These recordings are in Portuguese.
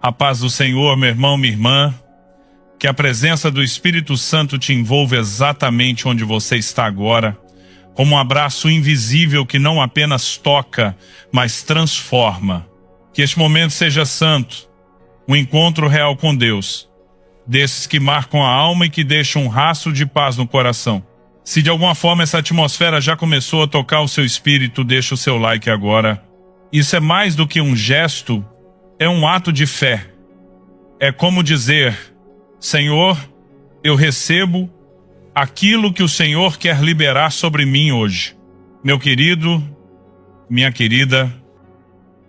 A paz do Senhor, meu irmão, minha irmã. Que a presença do Espírito Santo te envolva exatamente onde você está agora, como um abraço invisível que não apenas toca, mas transforma. Que este momento seja santo, um encontro real com Deus, desses que marcam a alma e que deixam um rastro de paz no coração. Se de alguma forma essa atmosfera já começou a tocar o seu espírito, deixa o seu like agora. Isso é mais do que um gesto, é um ato de fé. É como dizer: Senhor, eu recebo aquilo que o Senhor quer liberar sobre mim hoje. Meu querido, minha querida,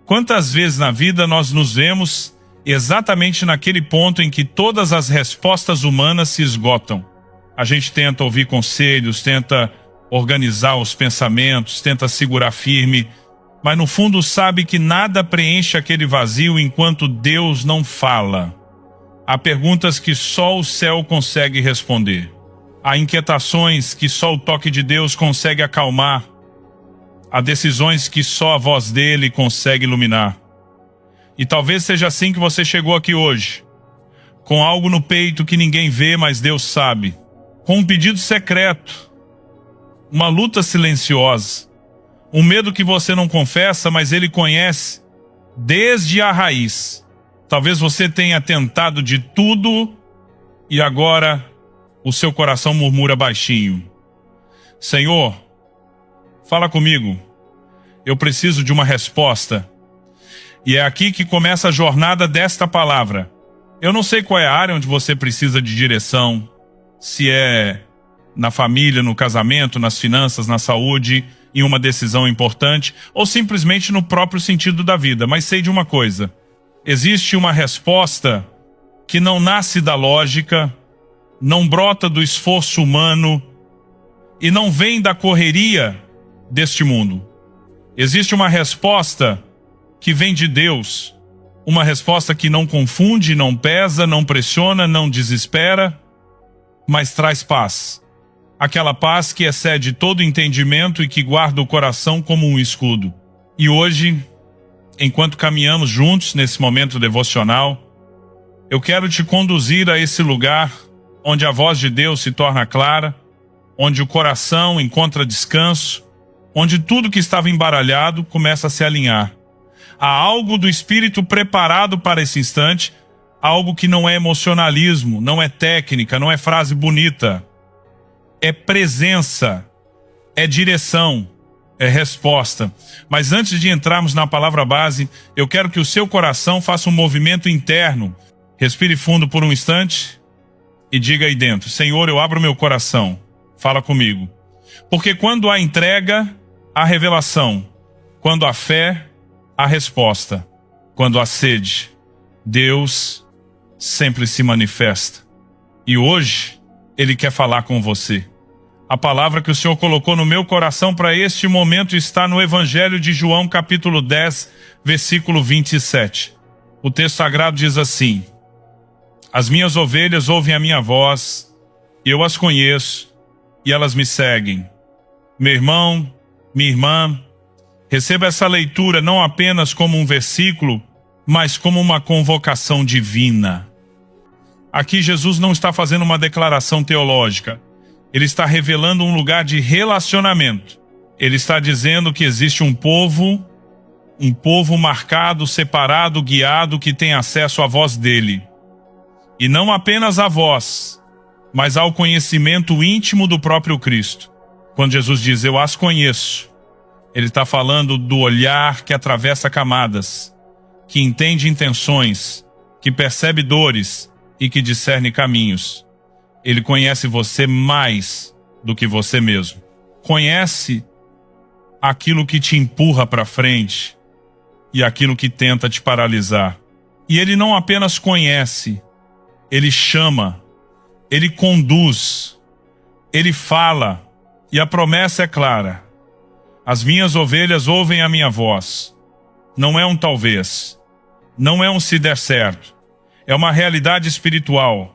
quantas vezes na vida nós nos vemos exatamente naquele ponto em que todas as respostas humanas se esgotam? A gente tenta ouvir conselhos, tenta organizar os pensamentos, tenta segurar firme, mas no fundo sabe que nada preenche aquele vazio enquanto Deus não fala. Há perguntas que só o céu consegue responder. Há inquietações que só o toque de Deus consegue acalmar. Há decisões que só a voz dele consegue iluminar. E talvez seja assim que você chegou aqui hoje, com algo no peito que ninguém vê, mas Deus sabe. Com um pedido secreto, uma luta silenciosa, um medo que você não confessa, mas ele conhece desde a raiz. Talvez você tenha tentado de tudo e agora o seu coração murmura baixinho: Senhor, fala comigo, eu preciso de uma resposta. E é aqui que começa a jornada desta palavra. Eu não sei qual é a área onde você precisa de direção, se é na família, no casamento, nas finanças, na saúde, em uma decisão importante, ou simplesmente no próprio sentido da vida. Mas sei de uma coisa: existe uma resposta que não nasce da lógica, não brota do esforço humano e não vem da correria deste mundo. Existe uma resposta que vem de Deus, uma resposta que não confunde, não pesa, não pressiona, não desespera, mas traz paz. Aquela paz que excede todo entendimento e que guarda o coração como um escudo. E hoje, enquanto caminhamos juntos nesse momento devocional, eu quero te conduzir a esse lugar onde a voz de Deus se torna clara, onde o coração encontra descanso, onde tudo que estava embaralhado começa a se alinhar. Há algo do Espírito preparado para esse instante, algo que não é emocionalismo, não é técnica, não é frase bonita. É presença, é direção, é resposta. Mas antes de entrarmos na palavra base, eu quero que o seu coração faça um movimento interno. Respire fundo por um instante e diga aí dentro: Senhor, eu abro meu coração, fala comigo. Porque quando há entrega, há revelação. Quando há fé, há resposta. Quando há sede, Deus sempre se manifesta. E hoje, Ele quer falar com você. A palavra que o Senhor colocou no meu coração para este momento está no Evangelho de João, capítulo 10, versículo 27. O texto sagrado diz assim: As minhas ovelhas ouvem a minha voz, eu as conheço, e elas me seguem. Meu irmão, minha irmã, receba essa leitura não apenas como um versículo, mas como uma convocação divina. Aqui Jesus não está fazendo uma declaração teológica. Ele está revelando um lugar de relacionamento. Ele está dizendo que existe um povo marcado, separado, guiado, que tem acesso à voz dele. E não apenas à voz, mas ao conhecimento íntimo do próprio Cristo. Quando Jesus diz, eu as conheço, Ele está falando do olhar que atravessa camadas, que entende intenções, que percebe dores e que discerne caminhos. Ele conhece você mais do que você mesmo. Conhece aquilo que te empurra para frente e aquilo que tenta te paralisar. E Ele não apenas conhece, Ele chama, Ele conduz, Ele fala, e a promessa é clara: as minhas ovelhas ouvem a minha voz. Não é um talvez, não é um se der certo, é uma realidade espiritual.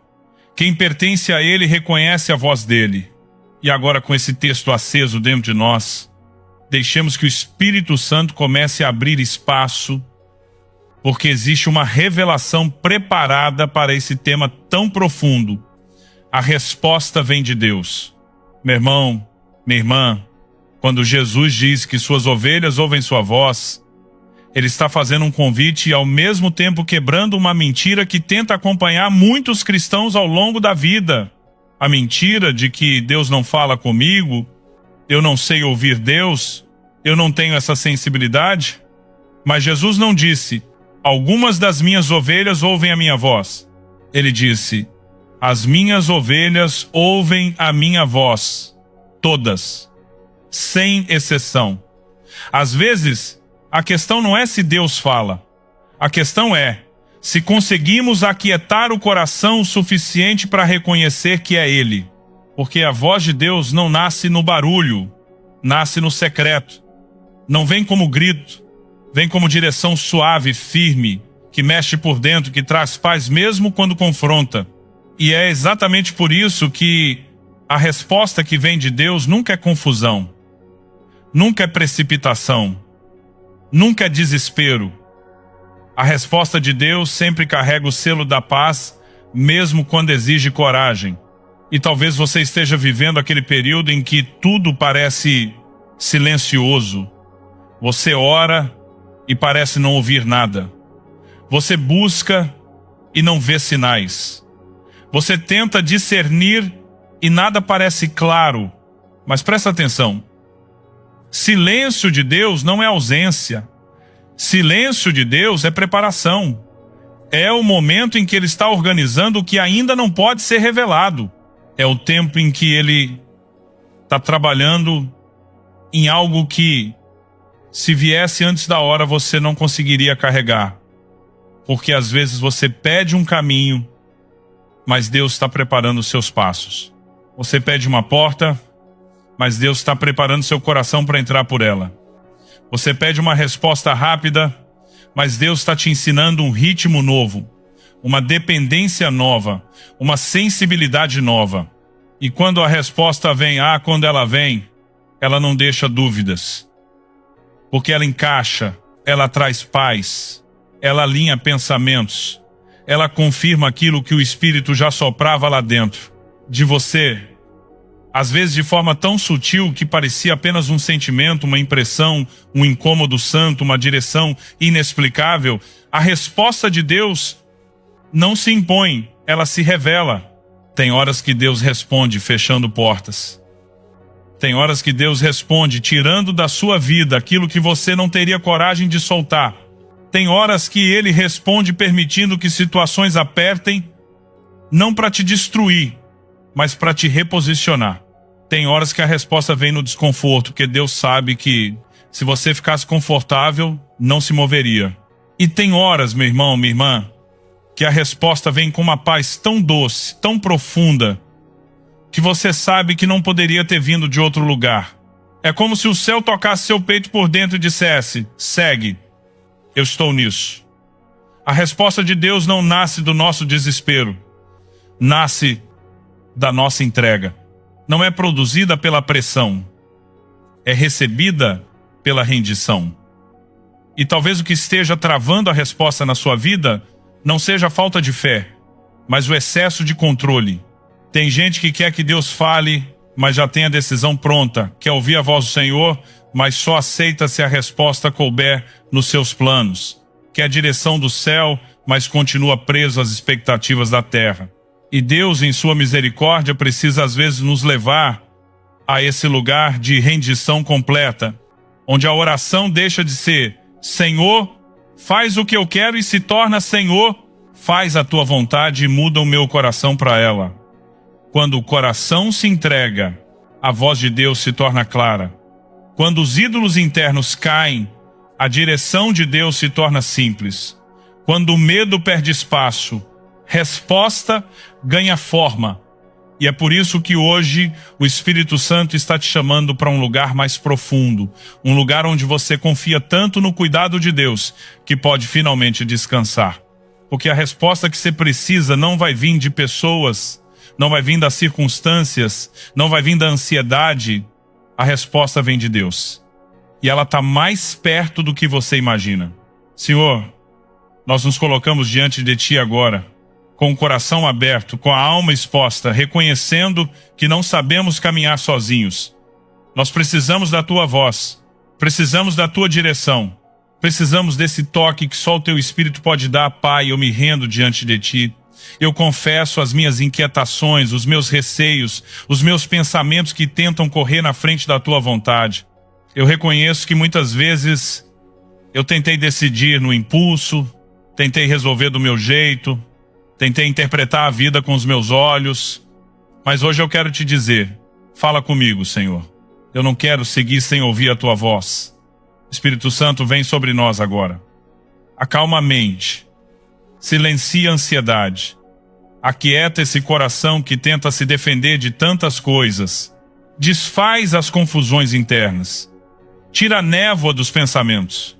Quem pertence a Ele reconhece a voz dEle. E agora, com esse texto aceso dentro de nós, deixemos que o Espírito Santo comece a abrir espaço porque existe uma revelação preparada para esse tema tão profundo. A resposta vem de Deus. Meu irmão, minha irmã, quando Jesus diz que suas ovelhas ouvem sua voz, ele está fazendo um convite e ao mesmo tempo quebrando uma mentira que tenta acompanhar muitos cristãos ao longo da vida. A mentira de que Deus não fala comigo, eu não sei ouvir Deus, eu não tenho essa sensibilidade. Mas Jesus não disse, algumas das minhas ovelhas ouvem a minha voz. Ele disse, as minhas ovelhas ouvem a minha voz, todas, sem exceção. Às vezes, a questão não é se Deus fala, a questão é se conseguimos aquietar o coração o suficiente para reconhecer que é Ele. Porque a voz de Deus não nasce no barulho, nasce no secreto. Não vem como grito, vem como direção suave, firme, que mexe por dentro, que traz paz mesmo quando confronta. E é exatamente por isso que a resposta que vem de Deus nunca é confusão, nunca é precipitação, nunca é desespero. A resposta de Deus sempre carrega o selo da paz, mesmo quando exige coragem. E talvez você esteja vivendo aquele período em que tudo parece silencioso. Você ora e parece não ouvir nada. Você busca e não vê sinais. Você tenta discernir e nada parece claro. Mas presta atenção. Silêncio de Deus não é ausência. Silêncio de Deus é preparação. É o momento em que Ele está organizando o que ainda não pode ser revelado. É o tempo em que Ele está trabalhando em algo que, se viesse antes da hora, você não conseguiria carregar. Porque às vezes você pede um caminho, mas Deus está preparando os seus passos. Você pede uma porta, mas Deus está preparando seu coração para entrar por ela. Você pede uma resposta rápida, mas Deus está te ensinando um ritmo novo, uma dependência nova, uma sensibilidade nova. E quando a resposta vem, quando ela vem, ela não deixa dúvidas. Porque ela encaixa, ela traz paz, ela alinha pensamentos, ela confirma aquilo que o Espírito já soprava lá dentro de você. Às vezes de forma tão sutil que parecia apenas um sentimento, uma impressão, um incômodo santo, uma direção inexplicável. A resposta de Deus não se impõe, ela se revela. Tem horas que Deus responde fechando portas. Tem horas que Deus responde tirando da sua vida aquilo que você não teria coragem de soltar. Tem horas que Ele responde permitindo que situações apertem, não para te destruir, mas para te reposicionar. Tem horas que a resposta vem no desconforto, porque Deus sabe que se você ficasse confortável, não se moveria. E tem horas, meu irmão, minha irmã, que a resposta vem com uma paz tão doce, tão profunda, que você sabe que não poderia ter vindo de outro lugar. É como se o céu tocasse seu peito por dentro e dissesse, segue, eu estou nisso. A resposta de Deus não nasce do nosso desespero, nasce da nossa entrega. Não é produzida pela pressão, é recebida pela rendição. E talvez o que esteja travando a resposta na sua vida não seja a falta de fé, mas o excesso de controle. Tem gente que quer que Deus fale, mas já tem a decisão pronta, quer ouvir a voz do Senhor, mas só aceita se a resposta couber nos seus planos. Quer a direção do céu, mas continua preso às expectativas da terra. E Deus, em sua misericórdia, precisa às vezes nos levar a esse lugar de rendição completa, onde a oração deixa de ser Senhor, faz o que eu quero e se torna Senhor, faz a tua vontade e muda o meu coração para ela. Quando o coração se entrega, a voz de Deus se torna clara. Quando os ídolos internos caem, a direção de Deus se torna simples. Quando o medo perde espaço, resposta ganha forma. E é por isso que hoje o Espírito Santo está te chamando para um lugar mais profundo, um lugar onde você confia tanto no cuidado de Deus, que pode finalmente descansar. Porque a resposta que você precisa não vai vir de pessoas, não vai vir das circunstâncias, não vai vir da ansiedade. A resposta vem de Deus. E ela está mais perto do que você imagina. Senhor, Nós nos colocamos diante de Ti agora, com o coração aberto, com a alma exposta, reconhecendo que não sabemos caminhar sozinhos. Nós precisamos da Tua voz, precisamos da Tua direção, precisamos desse toque que só o Teu Espírito pode dar. Pai, eu me rendo diante de Ti. Eu confesso as minhas inquietações, os meus receios, os meus pensamentos que tentam correr na frente da Tua vontade. Eu reconheço que muitas vezes eu tentei decidir no impulso, tentei resolver do meu jeito, tentei interpretar a vida com os meus olhos, mas hoje eu quero te dizer, fala comigo, Senhor. Eu não quero seguir sem ouvir a Tua voz. Espírito Santo, vem sobre nós agora. Acalma a mente, silencia a ansiedade, aquieta esse coração que tenta se defender de tantas coisas, desfaz as confusões internas, tira a névoa dos pensamentos,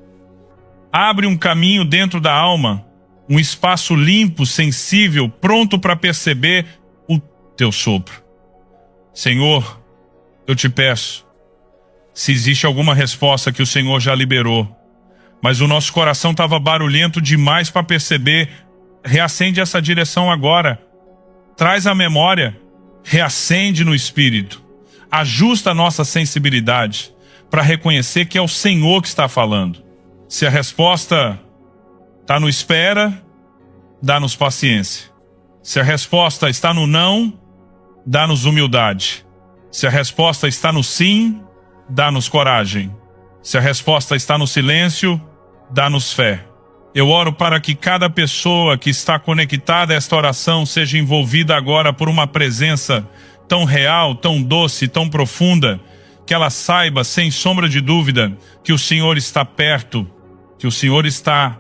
abre um caminho dentro da alma, um espaço limpo, sensível, pronto para perceber o Teu sopro. Senhor, eu te peço, se existe alguma resposta que o Senhor já liberou, mas o nosso coração estava barulhento demais para perceber, reacende essa direção agora. Traz a memória, reacende no Espírito, ajusta a nossa sensibilidade para reconhecer que é o Senhor que está falando. Se a resposta está no espera, dá-nos paciência. Se a resposta está no não, dá-nos humildade. Se a resposta está no sim, dá-nos coragem. Se a resposta está no silêncio, dá-nos fé. Eu oro para que cada pessoa que está conectada a esta oração seja envolvida agora por uma presença tão real, tão doce, tão profunda, que ela saiba, sem sombra de dúvida, que o Senhor está perto, que o Senhor está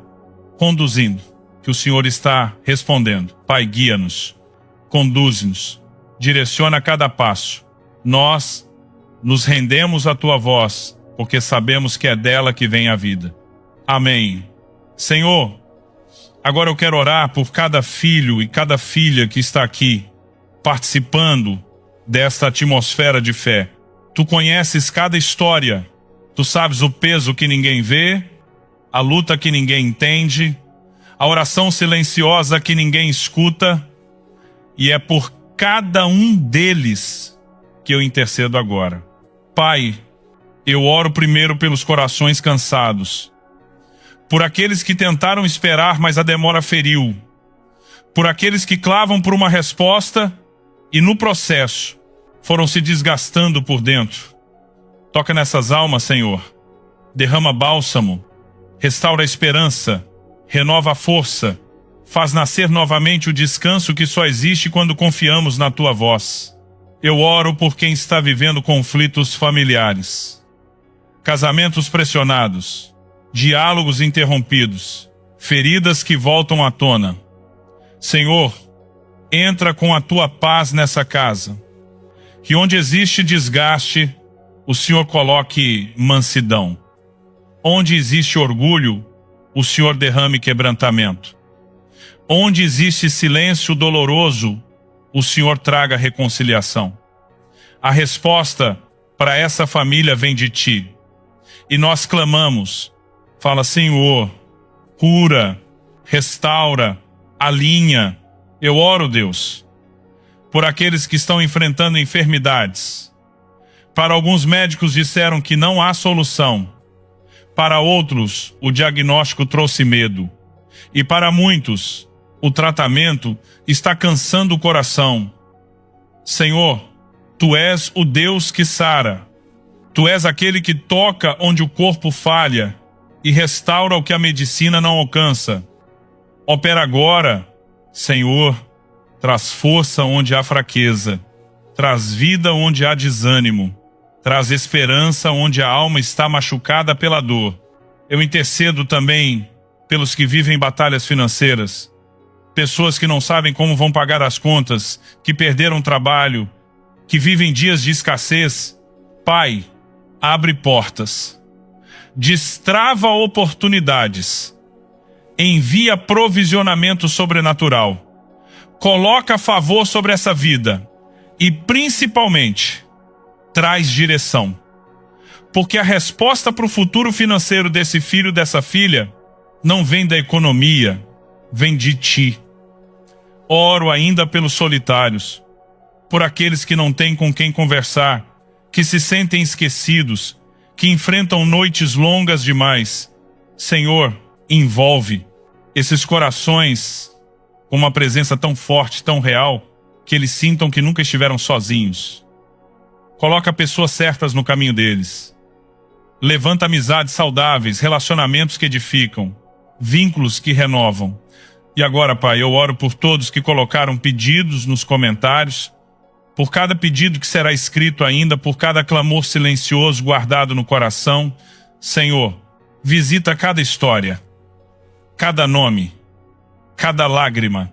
conduzindo, que o Senhor está respondendo. Pai, guia-nos, conduz-nos, direciona cada passo. Nós nos rendemos à Tua voz, porque sabemos que é dela que vem a vida. Amém. Senhor, agora eu quero orar por cada filho e cada filha que está aqui, participando desta atmosfera de fé. Tu conheces cada história, Tu sabes o peso que ninguém vê, a luta que ninguém entende, a oração silenciosa que ninguém escuta, e é por cada um deles que eu intercedo agora. Pai, eu oro primeiro pelos corações cansados, por aqueles que tentaram esperar, mas a demora feriu, por aqueles que clavam por uma resposta e no processo foram se desgastando por dentro. Toca nessas almas, Senhor, derrama bálsamo, restaura a esperança, renova a força, faz nascer novamente o descanso que só existe quando confiamos na Tua voz. Eu oro por quem está vivendo conflitos familiares, casamentos pressionados, diálogos interrompidos, feridas que voltam à tona. Senhor, entra com a Tua paz nessa casa, que onde existe desgaste, o Senhor coloque mansidão. Onde existe orgulho, o Senhor derrame quebrantamento. Onde existe silêncio doloroso, o Senhor traga reconciliação. A resposta para essa família vem de Ti. E nós clamamos, fala, Senhor, cura, restaura, alinha. Eu oro, Deus, por aqueles que estão enfrentando enfermidades. Para alguns médicos disseram que não há solução. Para outros, o diagnóstico trouxe medo. E para muitos, o tratamento está cansando o coração. Senhor, Tu és o Deus que sara. Tu és aquele que toca onde o corpo falha e restaura o que a medicina não alcança. Opera agora, Senhor, traz força onde há fraqueza, traz vida onde há desânimo, traz esperança onde a alma está machucada pela dor. Eu intercedo também pelos que vivem batalhas financeiras, pessoas que não sabem como vão pagar as contas, que perderam trabalho, que vivem dias de escassez. Pai, abre portas, destrava oportunidades, envia provisionamento sobrenatural, coloca favor sobre essa vida e, principalmente, traz direção. Porque a resposta para o futuro financeiro desse filho, dessa filha, não vem da economia, vem de ti. Oro ainda pelos solitários, por aqueles que não têm com quem conversar, que se sentem esquecidos, que enfrentam noites longas demais. Senhor, envolve esses corações com uma presença tão forte, tão real, que eles sintam que nunca estiveram sozinhos. Coloca pessoas certas no caminho deles. Levanta amizades saudáveis, relacionamentos que edificam, vínculos que renovam. E agora, Pai, eu oro por todos que colocaram pedidos nos comentários, por cada pedido que será escrito ainda, por cada clamor silencioso guardado no coração. Senhor, visita cada história, cada nome, cada lágrima,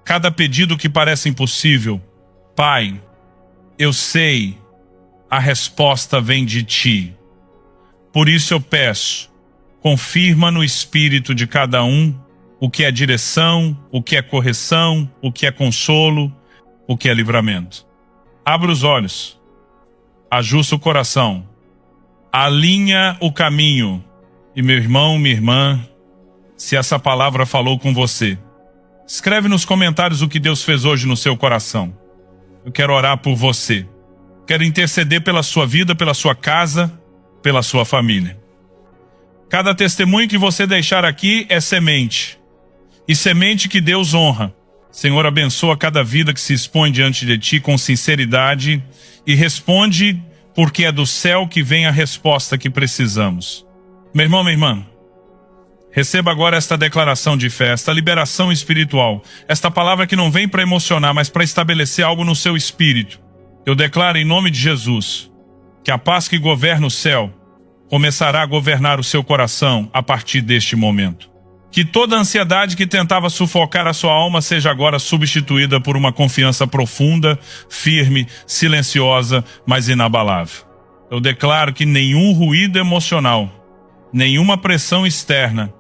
cada pedido que parece impossível. Pai, eu sei, a resposta vem de Ti. Por isso eu peço, confirma no espírito de cada um o que é direção, o que é correção, o que é consolo, o que é livramento. Abra os olhos, ajusta o coração, alinha o caminho. E meu irmão, minha irmã, se essa palavra falou com você, escreve nos comentários o que Deus fez hoje no seu coração. Eu quero orar por você. Quero interceder pela sua vida, pela sua casa, pela sua família. Cada testemunho que você deixar aqui é semente. E semente que Deus honra. Senhor, abençoa cada vida que se expõe diante de Ti com sinceridade e responde, porque é do céu que vem a resposta que precisamos. Meu irmão, minha irmã, receba agora esta declaração de fé, esta liberação espiritual, esta palavra que não vem para emocionar, mas para estabelecer algo no seu espírito. Eu declaro em nome de Jesus que a paz que governa o céu começará a governar o seu coração a partir deste momento. Que toda ansiedade que tentava sufocar a sua alma seja agora substituída por uma confiança profunda, firme, silenciosa, mas inabalável. Eu declaro que nenhum ruído emocional, nenhuma pressão externa,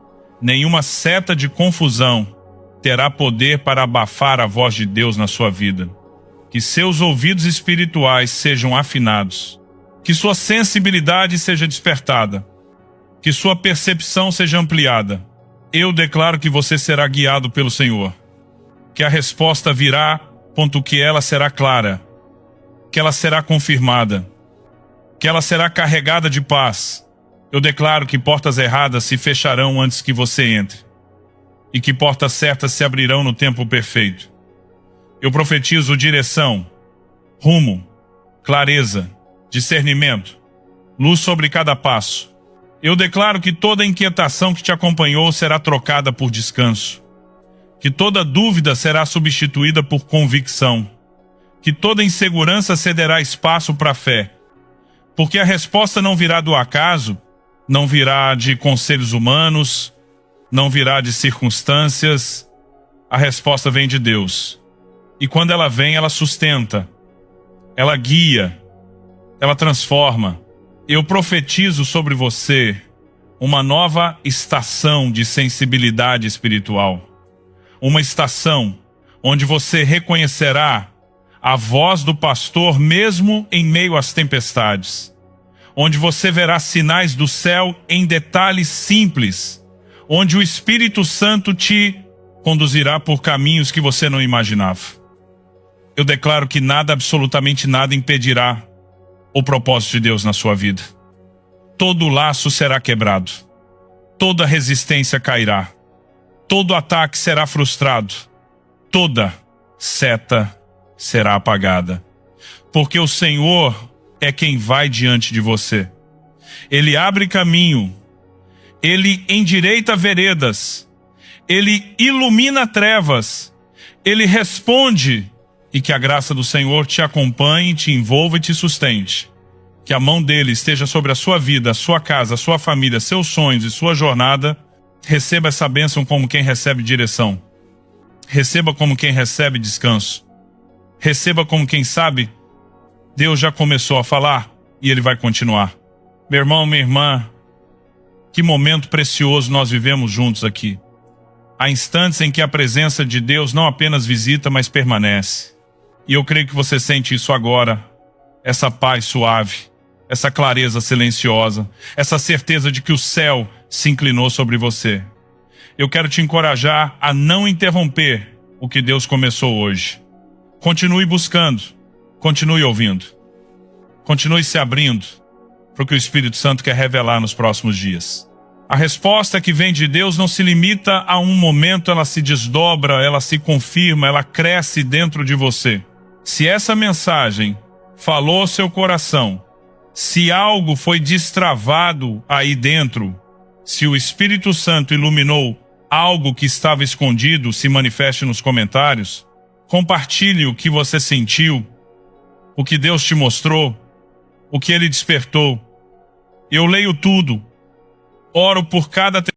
nenhuma seta de confusão terá poder para abafar a voz de Deus na sua vida. Que seus ouvidos espirituais sejam afinados, que sua sensibilidade seja despertada, que sua percepção seja ampliada. Eu declaro que você será guiado pelo Senhor, que a resposta virá, ponto que ela será clara, que ela será confirmada, que ela será carregada de paz. Eu declaro que portas erradas se fecharão antes que você entre, e que portas certas se abrirão no tempo perfeito. Eu profetizo direção, rumo, clareza, discernimento, luz sobre cada passo. Eu declaro que toda inquietação que te acompanhou será trocada por descanso, que toda dúvida será substituída por convicção, que toda insegurança cederá espaço para a fé, porque a resposta não virá do acaso, não virá de conselhos humanos, não virá de circunstâncias, a resposta vem de Deus. E quando ela vem, ela sustenta, ela guia, ela transforma. Eu profetizo sobre você uma nova estação de sensibilidade espiritual. Uma estação onde você reconhecerá a voz do pastor mesmo em meio às tempestades. Onde você verá sinais do céu em detalhes simples. Onde o Espírito Santo te conduzirá por caminhos que você não imaginava. Eu declaro que nada, absolutamente nada, impedirá o propósito de Deus na sua vida. Todo laço será quebrado, toda resistência cairá, todo ataque será frustrado, toda seta será apagada, porque o Senhor é quem vai diante de você. Ele abre caminho, Ele endireita veredas, Ele ilumina trevas, Ele responde. E que a graça do Senhor te acompanhe, te envolva e te sustente. Que a mão dele esteja sobre a sua vida, a sua casa, a sua família, seus sonhos e sua jornada. Receba essa bênção como quem recebe direção. Receba como quem recebe descanso. Receba como quem sabe, Deus já começou a falar e Ele vai continuar. Meu irmão, minha irmã, que momento precioso nós vivemos juntos aqui. Há instantes em que a presença de Deus não apenas visita, mas permanece. E eu creio que você sente isso agora, essa paz suave, essa clareza silenciosa, essa certeza de que o céu se inclinou sobre você. eu quero te encorajar a não interromper o que Deus começou hoje. Continue buscando, continue ouvindo, continue se abrindo para o que o Espírito Santo quer revelar nos próximos dias. A resposta que vem de Deus não se limita a um momento, ela se desdobra, ela se confirma, ela cresce dentro de você. Se essa mensagem falou ao seu coração, se algo foi destravado aí dentro, se o Espírito Santo iluminou algo que estava escondido, se manifeste nos comentários. Compartilhe o que você sentiu, o que Deus te mostrou, o que Ele despertou. Eu leio tudo, oro por cada